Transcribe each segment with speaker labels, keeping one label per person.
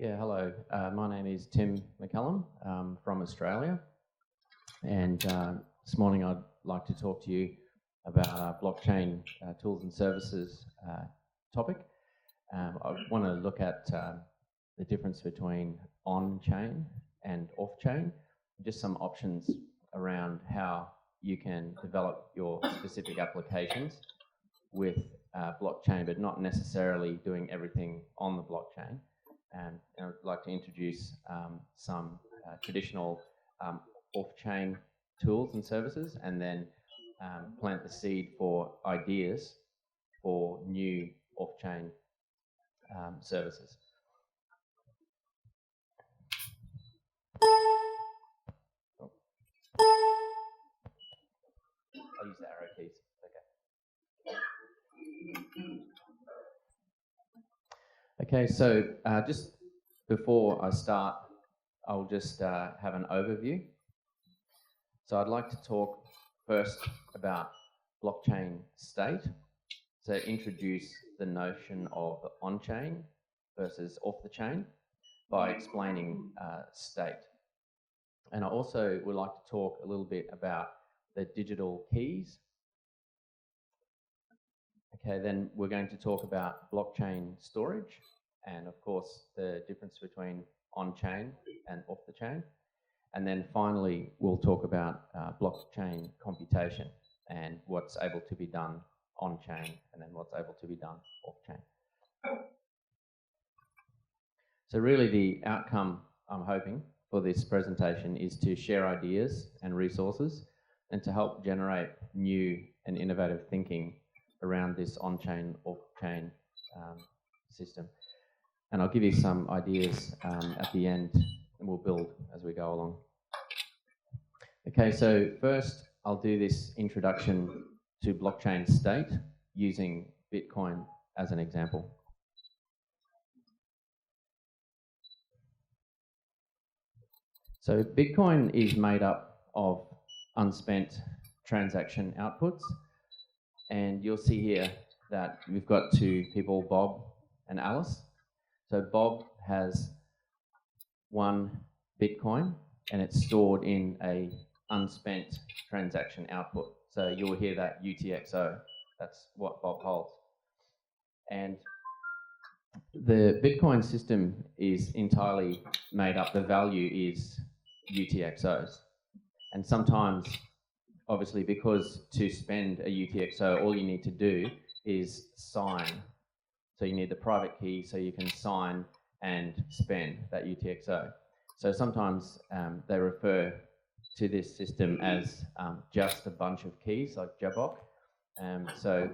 Speaker 1: Yeah, hello. My name is Tim McCallum from Australia, and this morning I'd like to talk to you about our blockchain tools and services topic. I want to look at the difference between on-chain and off-chain, just some options around how you can develop your specific applications with blockchain, but not necessarily doing everything on the blockchain. And I'd like to introduce some traditional off-chain tools and services, and then plant the seed for ideas for new off-chain services. I'll use the arrow keys. Okay, so just before I start, I'll just have an overview. So I'd like to talk first about blockchain state, so introduce the notion of on-chain versus off-the-chain by explaining state. And I also would like to talk a little bit about the digital keys. Okay, then we're going to talk about blockchain storage and, of course, the difference between on-chain and off-the-chain. And then finally, we'll talk about blockchain computation and what's able to be done on-chain and then what's able to be done off-chain. So really the outcome I'm hoping for this presentation is to share ideas and resources and to help generate new and innovative thinking around this on-chain, off-chain system. And I'll give you some ideas at the end, and we'll build as we go along. Okay, so first I'll do this introduction to blockchain state using Bitcoin as an example. So Bitcoin is made up of unspent transaction outputs. And you'll see here that we've got two people, Bob and Alice. So Bob has 1 Bitcoin and it's stored in a unspent transaction output. So you'll hear that UTXO, that's what Bob holds. And the Bitcoin system is entirely made up, the value is UTXOs. And sometimes, obviously, because to spend a UTXO, all you need to do is sign. So you need the private key so you can sign and spend that UTXO. So sometimes they refer to this system as just a bunch of keys, like Jabok. So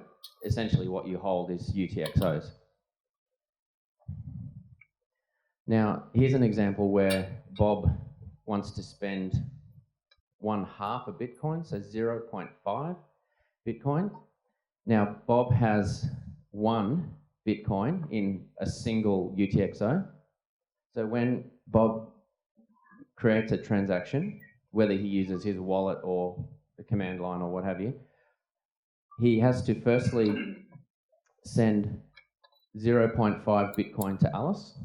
Speaker 1: essentially what you hold is UTXOs. Now, here's an example where Bob wants to spend 1/2 a Bitcoin, so 0.5 Bitcoin. Now, Bob has 1 Bitcoin in a single UTXO. So when Bob creates a transaction, whether he uses his wallet or the command line or what have you, he has to firstly send 0.5 Bitcoin to Alice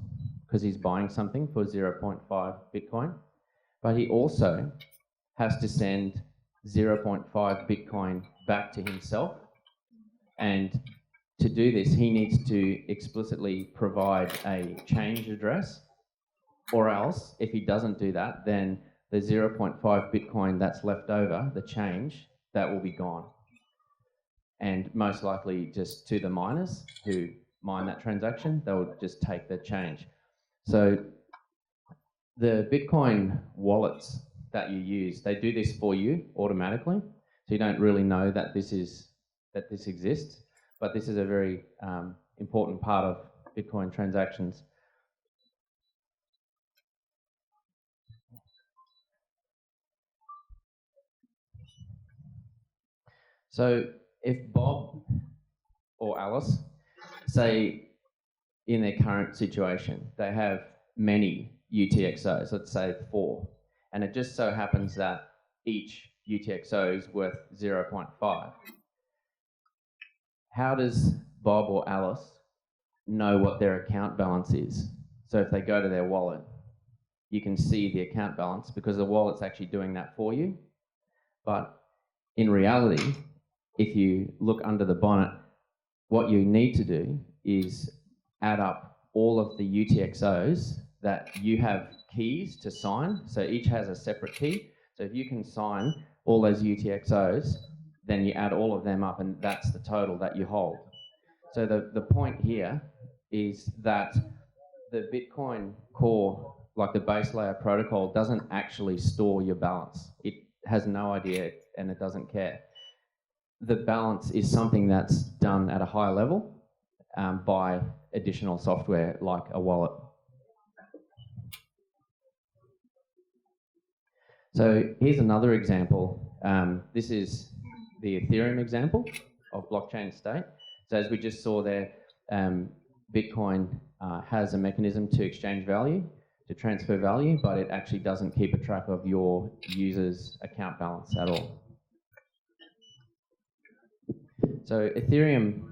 Speaker 1: because he's buying something for 0.5 Bitcoin. But he also has to send 0.5 Bitcoin back to himself. And to do this, he needs to explicitly provide a change address, or else, if he doesn't do that, then the 0.5 Bitcoin that's left over, the change, that will be gone. And most likely just to the miners who mine that transaction, they'll just take the change. So the Bitcoin wallets that you use, they do this for you automatically, so you don't really know that this exists, but this is a very important part of Bitcoin transactions. So if Bob or Alice, say in their current situation, they have many UTXOs, let's say 4, and it just so happens that each UTXO is worth 0.5. How does Bob or Alice know what their account balance is? So if they go to their wallet, you can see the account balance because the wallet's actually doing that for you. But in reality, if you look under the bonnet, what you need to do is add up all of the UTXOs that you have keys to sign. So each has a separate key. So if you can sign all those UTXOs, then you add all of them up and that's the total that you hold. So the point here is that the Bitcoin core, like the base layer protocol, doesn't actually store your balance. It has no idea and it doesn't care. The balance is something that's done at a higher level by additional software like a wallet. So here's another example. This is the Ethereum example of blockchain state. So as we just saw there, Bitcoin has a mechanism to exchange value, to transfer value, but it actually doesn't keep a track of your user's account balance at all. So Ethereum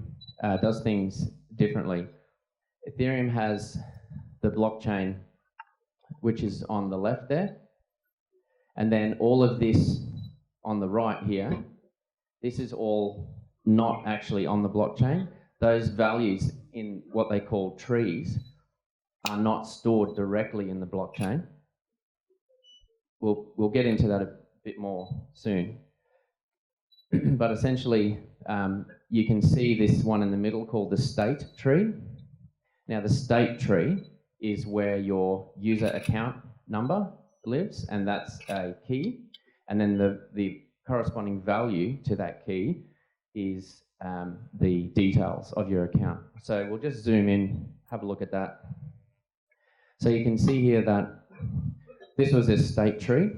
Speaker 1: does things differently. Ethereum has the blockchain, which is on the left there, and then all of this on the right here, this is all not actually on the blockchain. Those values in what they call trees are not stored directly in the blockchain. We'll get into that a bit more soon. But essentially, you can see this one in the middle called the state tree. Now, the state tree is where your user account number lives, and that's a key. And then the corresponding value to that key is the details of your account. So we'll just zoom in, have a look at that. So you can see here that this was a state tree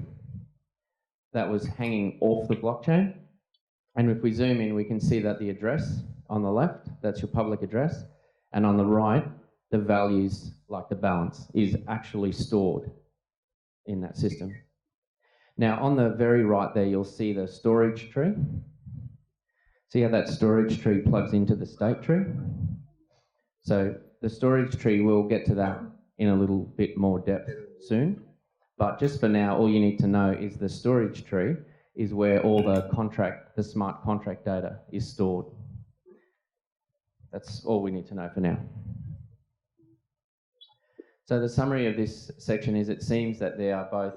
Speaker 1: that was hanging off the blockchain. And if we zoom in, we can see that the address on the left, that's your public address, and on the right, the values, like the balance, is actually stored in that system. Now, on the very right there, you'll see the storage tree. See how that storage tree plugs into the state tree? So the storage tree, we'll get to that in a little bit more depth soon. But just for now, all you need to know is the storage tree is where all the smart contract data is stored. That's all we need to know for now. So the summary of this section is it seems that there are both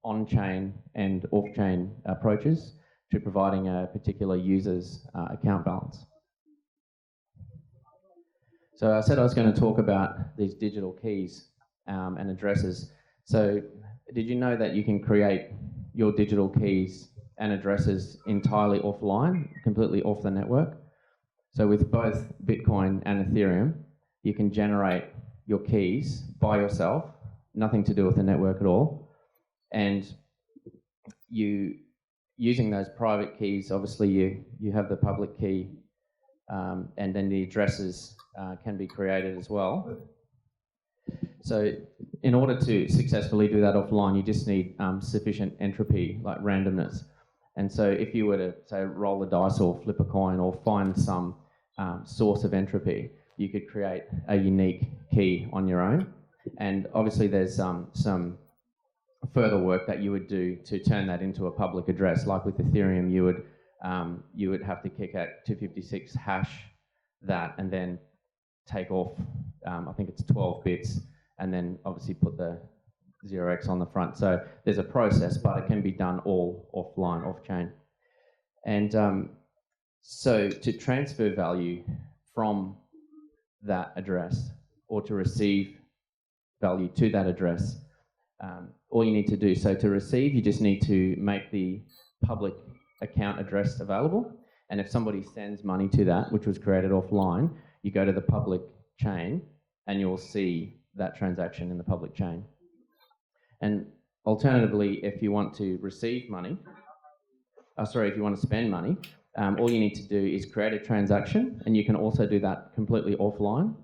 Speaker 1: on-chain and off-chain approaches to providing a particular user's account balance. So I said I was going to talk about these digital keys and addresses. So did you know that you can create your digital keys and addresses entirely offline, completely off the network? So with both Bitcoin and Ethereum, you can generate your keys by yourself, nothing to do with the network at all. And using those private keys, obviously you have the public key, and then the addresses can be created as well. So in order to successfully do that offline, you just need sufficient entropy, like randomness. And so if you were to, say, roll the dice or flip a coin or find some source of entropy, you could create a unique key on your own. And obviously there's some further work that you would do to turn that into a public address. Like with Ethereum, you would have to kick out 256 hash that and then take off, I think it's 12 bits, and then obviously put the 0x on the front. So there's a process, but it can be done all offline, off-chain. And so to transfer value from that address or to receive value to that address, all you need to do, so to receive, you just need to make the public account address available. And if somebody sends money to that, which was created offline, you go to the public chain and you'll see that transaction in the public chain. And alternatively, if you want to receive money, if you want to spend money, all you need to do is create a transaction, and you can also do that completely offline.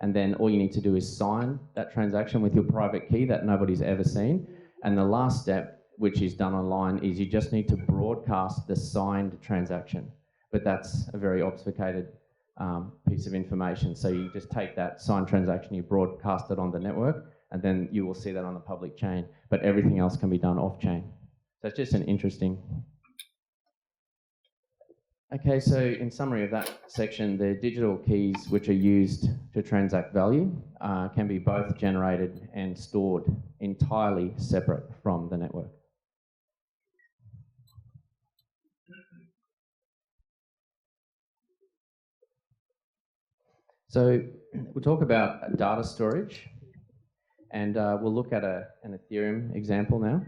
Speaker 1: And then all you need to do is sign that transaction with your private key that nobody's ever seen. And the last step, which is done online, is you just need to broadcast the signed transaction. But that's a very obfuscated piece of information. So you just take that signed transaction, you broadcast it on the network, and then you will see that on the public chain, but everything else can be done off-chain. So it's just an interesting... Okay, so in summary of that section, the digital keys which are used to transact value can be both generated and stored entirely separate from the network. So we'll talk about data storage, and we'll look at an Ethereum example now.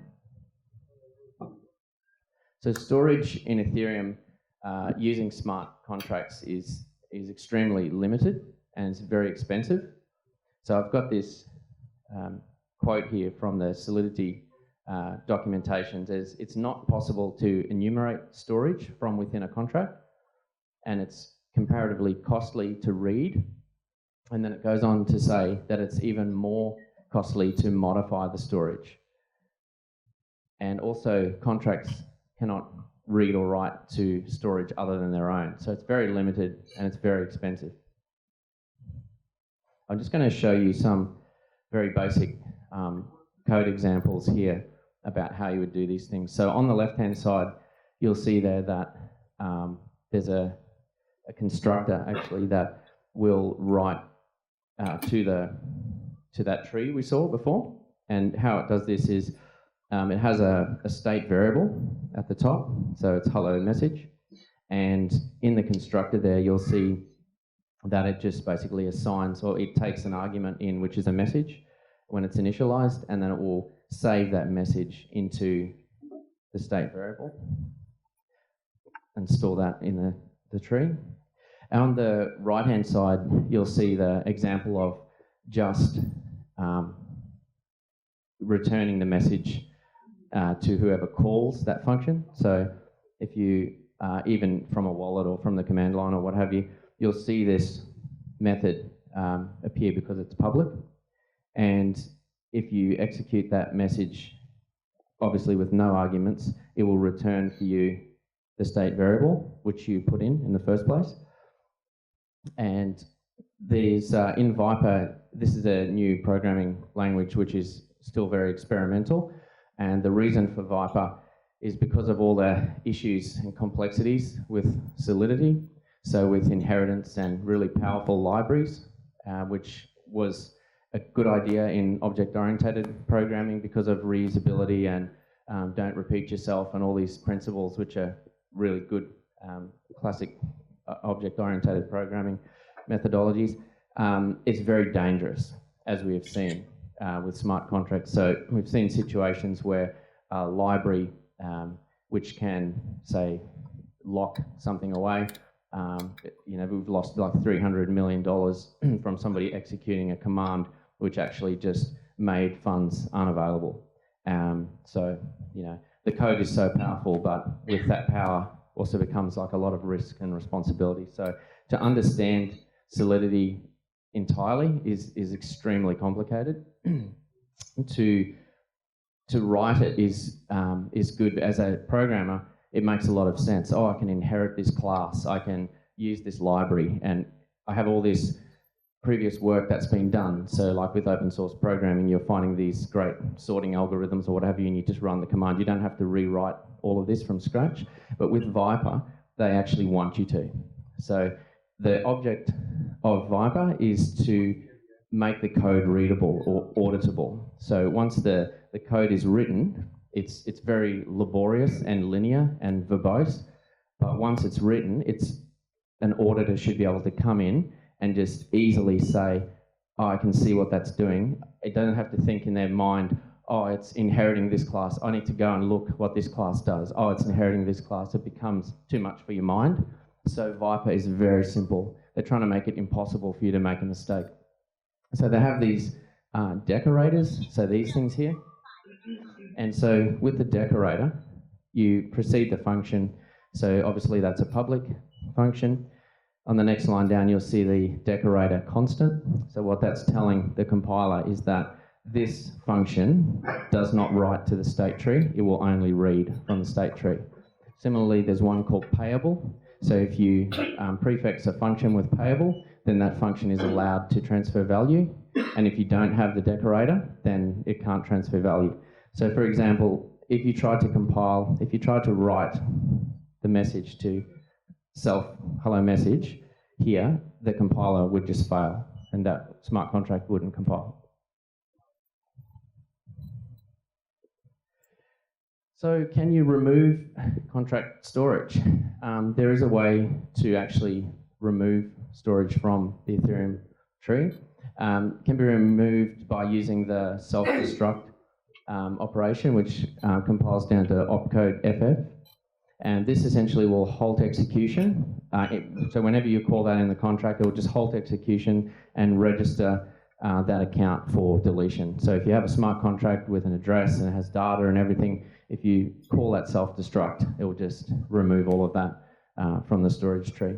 Speaker 1: So storage in Ethereum using smart contracts is extremely limited and it's very expensive. So I've got this quote here from the Solidity documentation. Says it's not possible to enumerate storage from within a contract, and it's comparatively costly to read. And then it goes on to say that it's even more costly to modify the storage. And also contracts cannot read or write to storage other than their own. So it's very limited and it's very expensive. I'm just going to show you some very basic code examples here about how you would do these things. So on the left-hand side, you'll see there that there's a constructor actually that will write to that tree we saw before. And how it does this is it has a state variable at the top, so it's hello message. And in the constructor there, you'll see that it just basically assigns, or it takes an argument in, which is a message when it's initialized, and then it will save that message into the state variable and store that in the tree. And on the right-hand side, you'll see the example of just returning the message to whoever calls that function. So if you, even from a wallet or from the command line or what have you, you'll see this method appear because it's public. And if you execute that message, obviously with no arguments, it will return for you the state variable, which you put in the first place. And there's, in Viper, this is a new programming language which is still very experimental. And the reason for Viper is because of all the issues and complexities with Solidity. So with inheritance and really powerful libraries, which was a good idea in object-oriented programming because of reusability and don't repeat yourself and all these principles which are really good classic object-oriented programming methodologies. It's very dangerous, as we have seen with smart contracts. So we've seen situations where a library which can, say, lock something away, you know, we've lost like $300 million from somebody executing a command which actually just made funds unavailable. So, you know, the code is so powerful, but with that power also becomes like a lot of risk and responsibility. So to understand Solidity entirely is extremely complicated. To write it is good. As a programmer, it makes a lot of sense. Oh, I can inherit this class, I can use this library, and I have all this previous work that's been done. So like with open source programming, you're finding these great sorting algorithms or what have you, and you just run the command. You don't have to rewrite all of this from scratch. But with Viper, they actually want you to. So the object of Viper is to make the code readable or auditable. So once the code is written, it's very laborious and linear and verbose, but once it's written, an auditor should be able to come in and just easily say, oh, I can see what that's doing. It doesn't have to think in their mind, oh, it's inheriting this class, I need to go and look what this class does. Oh, it's inheriting this class. It becomes too much for your mind. So Viper is very simple. They're trying to make it impossible for you to make a mistake. So they have these decorators, so these things here. And so with the decorator, you precede the function. So obviously that's a public function. On the next line down, you'll see the decorator constant. So what that's telling the compiler is that this function does not write to the state tree. It will only read from the state tree. Similarly, there's one called Payable. So if you prefix a function with Payable, then that function is allowed to transfer value. And if you don't have the decorator, then it can't transfer value. So for example, if you try to write the message to self hello message here, the compiler would just fail and that smart contract wouldn't compile. So can you remove contract storage? There is a way to actually remove storage from the Ethereum tree. Can be removed by using the self-destruct operation, which compiles down to opcode FF. And this essentially will halt execution. So whenever you call that in the contract, it will just halt execution and register that account for deletion. So if you have a smart contract with an address and it has data and everything, if you call that self-destruct, it will just remove all of that from the storage tree.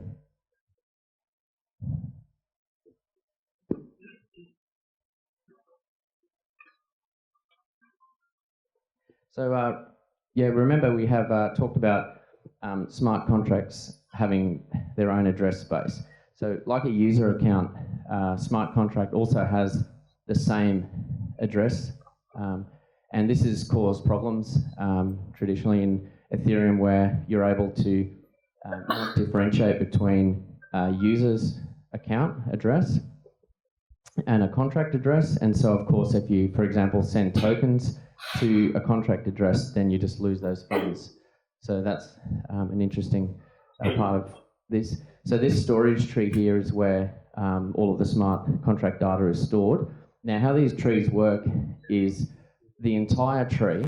Speaker 1: So yeah, remember we have talked about smart contracts having their own address space. So like a user account, smart contract also has the same address. And this has caused problems traditionally in Ethereum where you're able to not differentiate between a user's account address and a contract address. And so of course, if you, for example, send tokens to a contract address, then you just lose those funds. So that's an interesting part of this. So this storage tree here is where all of the smart contract data is stored. Now how these trees work is the entire tree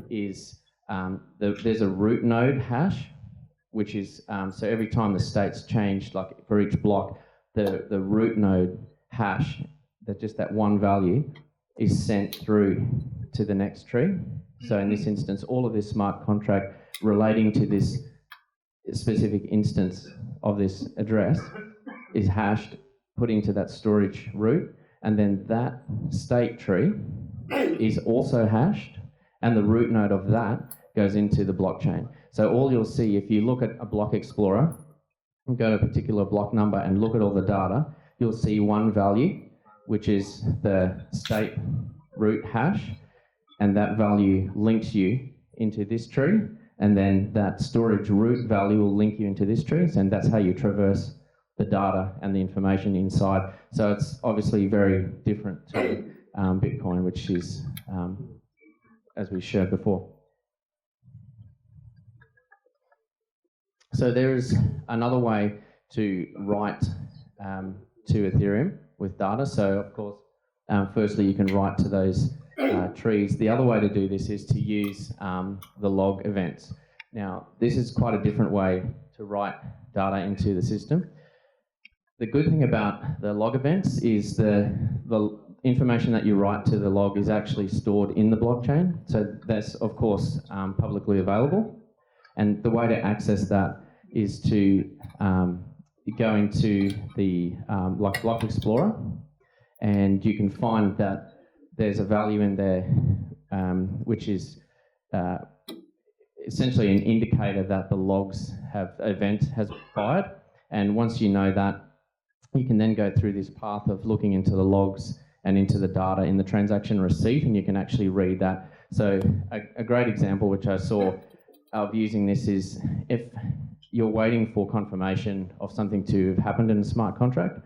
Speaker 1: is, there's a root node hash, which is, so every time the state's changed, like for each block, the root node hash, just that one value, is sent through to the next tree. So in this instance, all of this smart contract relating to this specific instance of this address is hashed, put into that storage root, and then that state tree is also hashed, and the root node of that goes into the blockchain. So all you'll see, if you look at a block explorer, and go to a particular block number and look at all the data, you'll see one value, which is the state root hash, and that value links you into this tree, and then that storage root value will link you into this tree, and that's how you traverse the data and the information inside. So it's obviously very different to Bitcoin, which is, as we showed before. So there's another way to write to Ethereum with data. So of course, firstly you can write to those trees. The other way to do this is to use the log events. Now, this is quite a different way to write data into the system. The good thing about the log events is the information that you write to the log is actually stored in the blockchain. So that's, of course, publicly available. And the way to access that is to go into the like Block Explorer, and you can find that there's a value in there which is essentially an indicator that the logs event has fired. And once you know that, you can then go through this path of looking into the logs and into the data in the transaction receipt, and you can actually read that. So a great example which I saw of using this is if you're waiting for confirmation of something to have happened in a smart contract,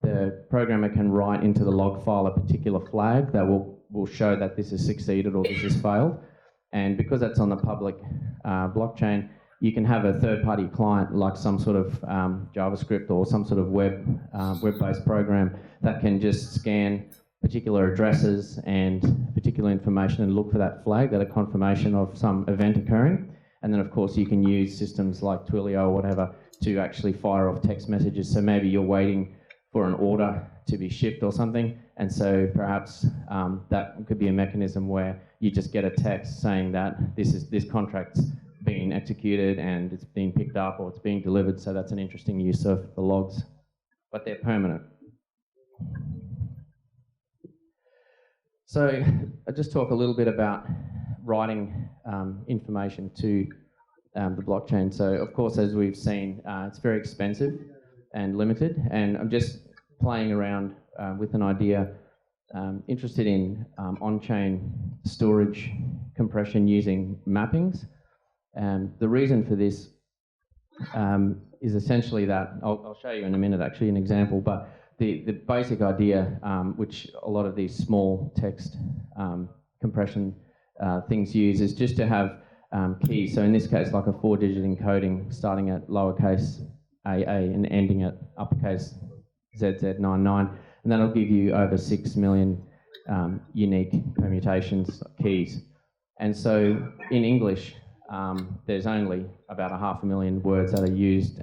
Speaker 1: the programmer can write into the log file a particular flag that will show that this has succeeded or this has failed. And because that's on the public blockchain, you can have a third-party client like some sort of JavaScript or some sort of web-based program that can just scan particular addresses and particular information and look for that flag, that a confirmation of some event occurring. And then of course you can use systems like Twilio or whatever to actually fire off text messages. So maybe you're waiting for an order to be shipped or something, and so perhaps that could be a mechanism where you just get a text saying that this contract's being executed and it's being picked up or it's being delivered. So that's an interesting use of the logs, but they're permanent. So I'll just talk a little bit about writing information to the blockchain. So of course, as we've seen, it's very expensive and limited. And I'm just playing around with an idea, interested in on-chain storage compression using mappings. The reason for this is essentially that, I'll show you in a minute actually an example, but the basic idea, which a lot of these small text compression things use, is just to have keys. So in this case, like a 4-digit encoding starting at lowercase AA and ending at uppercase ZZ99, and that'll give you over 6 million unique permutations keys. And so in English, there's only about 500,000 words that are used.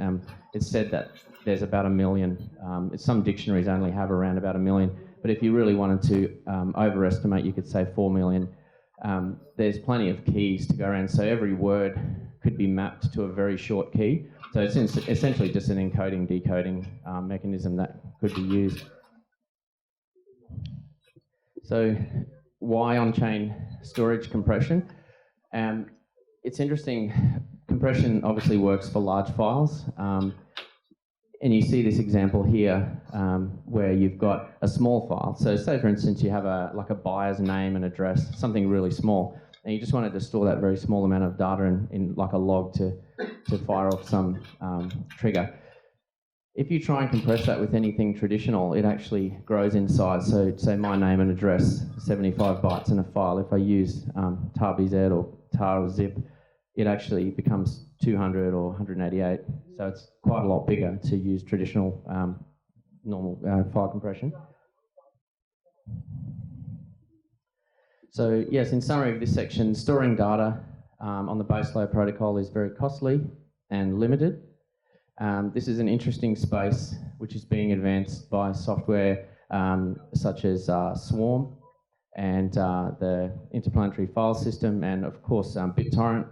Speaker 1: It's said that there's about 1 million. Some dictionaries only have around about 1 million, but if you really wanted to overestimate, you could say 4 million. There's plenty of keys to go around, so every word could be mapped to a very short key. So it's essentially just an encoding, decoding mechanism that could be used. So why on-chain storage compression? It's interesting, compression obviously works for large files, and you see this example here where you've got a small file. So say for instance you have like a buyer's name and address, something really small, and you just wanted to store that very small amount of data in like a log to fire off some trigger. If you try and compress that with anything traditional, it actually grows in size. So say my name and address, 75 bytes in a file. If I use tarbz or tar or zip, it actually becomes 200 or 188. So it's quite a lot bigger to use traditional normal file compression. So yes, in summary of this section, storing data on the base layer protocol is very costly and limited. This is an interesting space which is being advanced by software such as Swarm and the Interplanetary File System, and of course BitTorrent.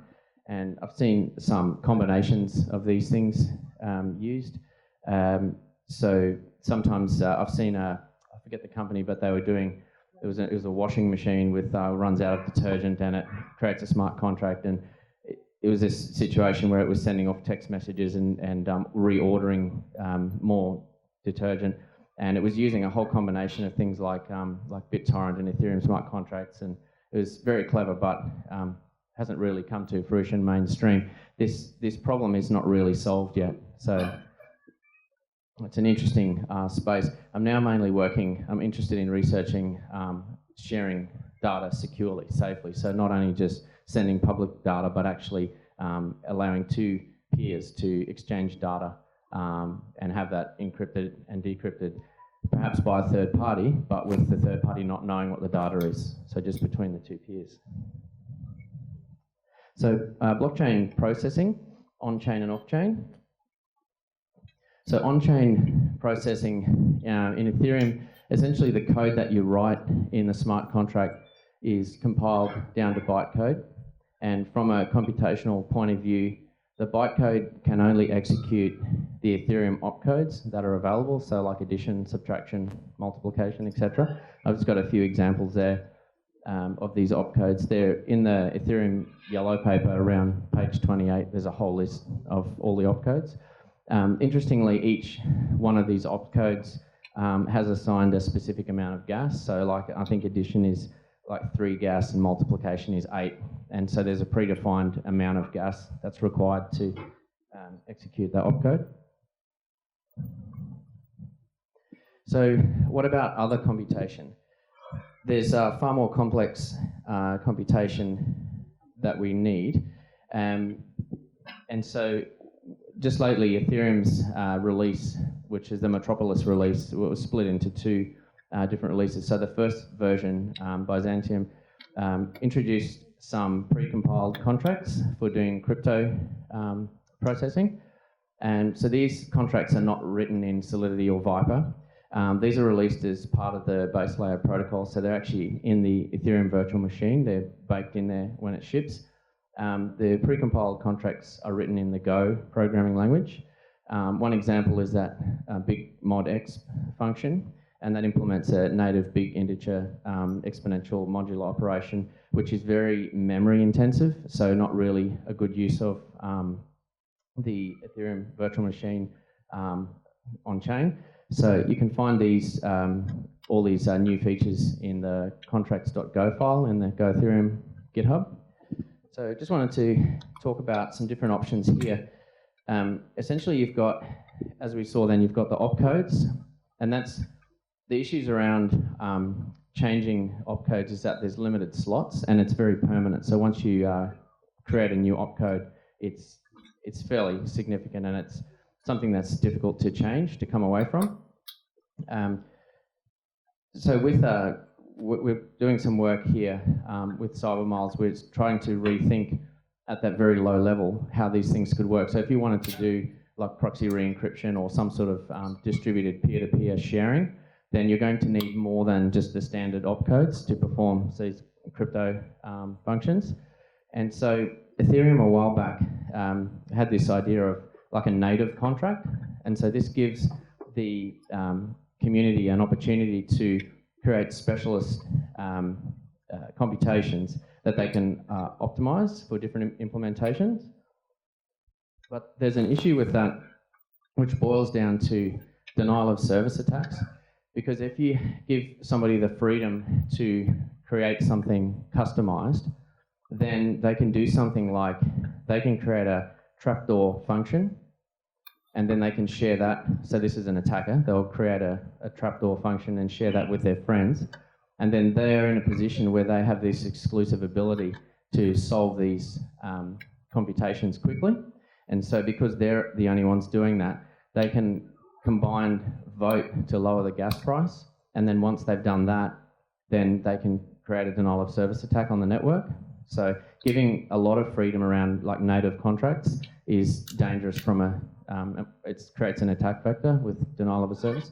Speaker 1: And I've seen some combinations of these things used. So sometimes I've seen I forget the company, but they were doing, it was a washing machine with runs out of detergent, and it creates a smart contract, and it was this situation where it was sending off text messages and reordering more detergent, and it was using a whole combination of things like BitTorrent and Ethereum smart contracts, and it was very clever, but hasn't really come to fruition mainstream. This problem is not really solved yet, so it's an interesting space. I'm now mainly I'm interested in researching sharing data securely, safely, so not only just sending public data, but actually allowing two peers to exchange data and have that encrypted and decrypted, perhaps by a third party, but with the third party not knowing what the data is, so just between the two peers. So blockchain processing, on-chain and off-chain. So on-chain processing in Ethereum, essentially the code that you write in the smart contract is compiled down to bytecode. And from a computational point of view, the bytecode can only execute the Ethereum opcodes that are available, so like addition, subtraction, multiplication, etc. I've just got a few examples there of these opcodes. They're in the Ethereum yellow paper around page 28. There's a whole list of all the opcodes. Interestingly, each one of these opcodes has assigned a specific amount of gas. So like I think addition is like 3 gas and multiplication is 8. And so there's a predefined amount of gas that's required to execute that opcode. So what about other computation? There's far more complex computation that we need. And so just lately, Ethereum's release, which is the Metropolis release, was split into 2 different releases. So the first version, Byzantium, introduced some precompiled contracts for doing crypto processing. And so these contracts are not written in Solidity or Viper. These are released as part of the base layer protocol, so they're actually in the Ethereum virtual machine. They're baked in there when it ships. The precompiled contracts are written in the Go programming language. One example is that big mod X function. and that implements a native big integer exponential modular operation, which is very memory intensive, so not really a good use of the Ethereum virtual machine on-chain. So you can find these all these new features in the contracts.go file in the Go Ethereum GitHub. So just wanted to talk about some different options here. Essentially, you've got, as we saw then, you've got the opcodes, and that's the issues around changing opcodes is that there's limited slots and it's very permanent. So once you create a new opcode, it's fairly significant and it's something that's difficult to change, to come away from. So with we're doing some work here with CyberMiles. We're trying to rethink at that very low level how these things could work. So if you wanted to do like proxy re-encryption or some sort of distributed peer-to-peer sharing, then you're going to need more than just the standard opcodes to perform these crypto functions. And so Ethereum a while back had this idea of like a native contract, and so this gives the community an opportunity to create specialist computations that they can optimize for different implementations. But there's an issue with that, which boils down to denial of service attacks. Because if you give somebody the freedom to create something customized, then they can do something like they can create a trapdoor function, and then they can share that. So this is an attacker. They'll create a trapdoor function and share that with their friends. And then they're in a position where they have this exclusive ability to solve these computations quickly. And so because they're the only ones doing that, they can combined vote to lower the gas price. And then once they've done that, then they can create a denial of service attack on the network. So giving a lot of freedom around like native contracts is dangerous from it creates an attack vector with denial of a service.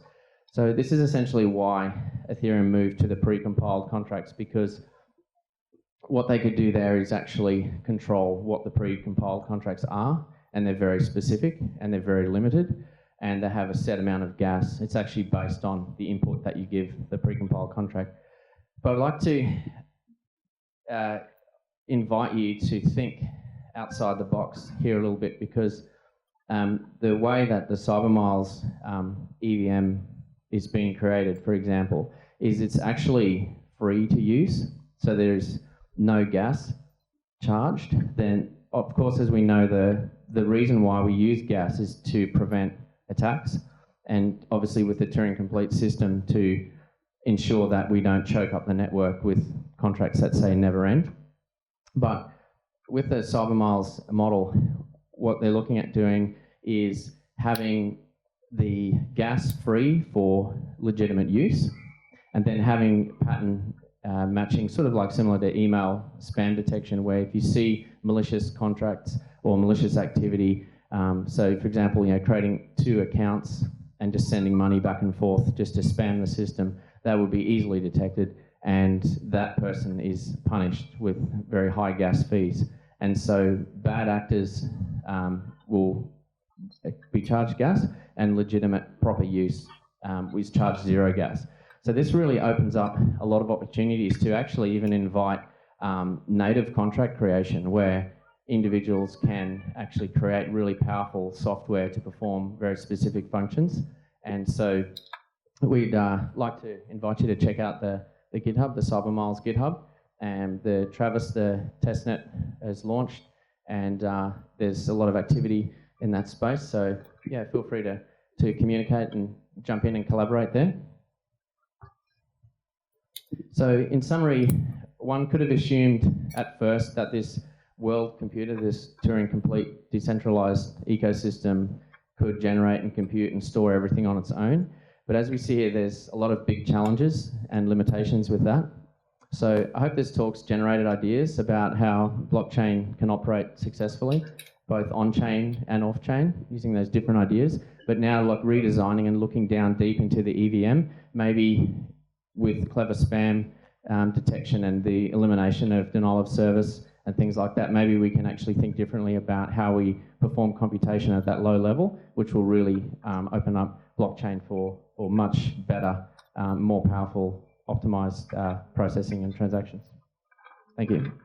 Speaker 1: So this is essentially why Ethereum moved to the precompiled contracts, because what they could do there is actually control what the precompiled contracts are, and they're very specific and they're very limited, and they have a set amount of gas. It's actually based on the input that you give the precompiled contract. But I'd like to invite you to think outside the box here a little bit, because the way that the CyberMiles EVM is being created, for example, is it's actually free to use. So there's no gas charged. Then, of course, as we know, the reason why we use gas is to prevent attacks, and obviously with the Turing complete system to ensure that we don't choke up the network with contracts that say never end. But with the CyberMiles model, what they're looking at doing is having the gas free for legitimate use, and then having pattern matching, sort of like similar to email spam detection, where if you see malicious contracts or malicious activity, so for example, creating 2 accounts and just sending money back and forth just to spam the system, that would be easily detected, and that person is punished with very high gas fees. And so bad actors will be charged gas, and legitimate proper use is charged 0 gas. So this really opens up a lot of opportunities to actually even invite native contract creation, where individuals can actually create really powerful software to perform very specific functions. And so we'd like to invite you to check out the GitHub, the CyberMiles GitHub, and the Travis, the testnet, has launched, and there's a lot of activity in that space. So yeah, feel free to communicate and jump in and collaborate there. So in summary, one could have assumed at first that this world computer, this Turing complete decentralized ecosystem, could generate and compute and store everything on its own. But as we see here, there's a lot of big challenges and limitations with that. So I hope this talk's generated ideas about how blockchain can operate successfully, both on-chain and off-chain, using those different ideas. But now, like, redesigning and looking down deep into the EVM, maybe with clever spam detection and the elimination of denial of service and things like that, maybe we can actually think differently about how we perform computation at that low level, which will really open up blockchain for much better more powerful, optimized processing and transactions. Thank you.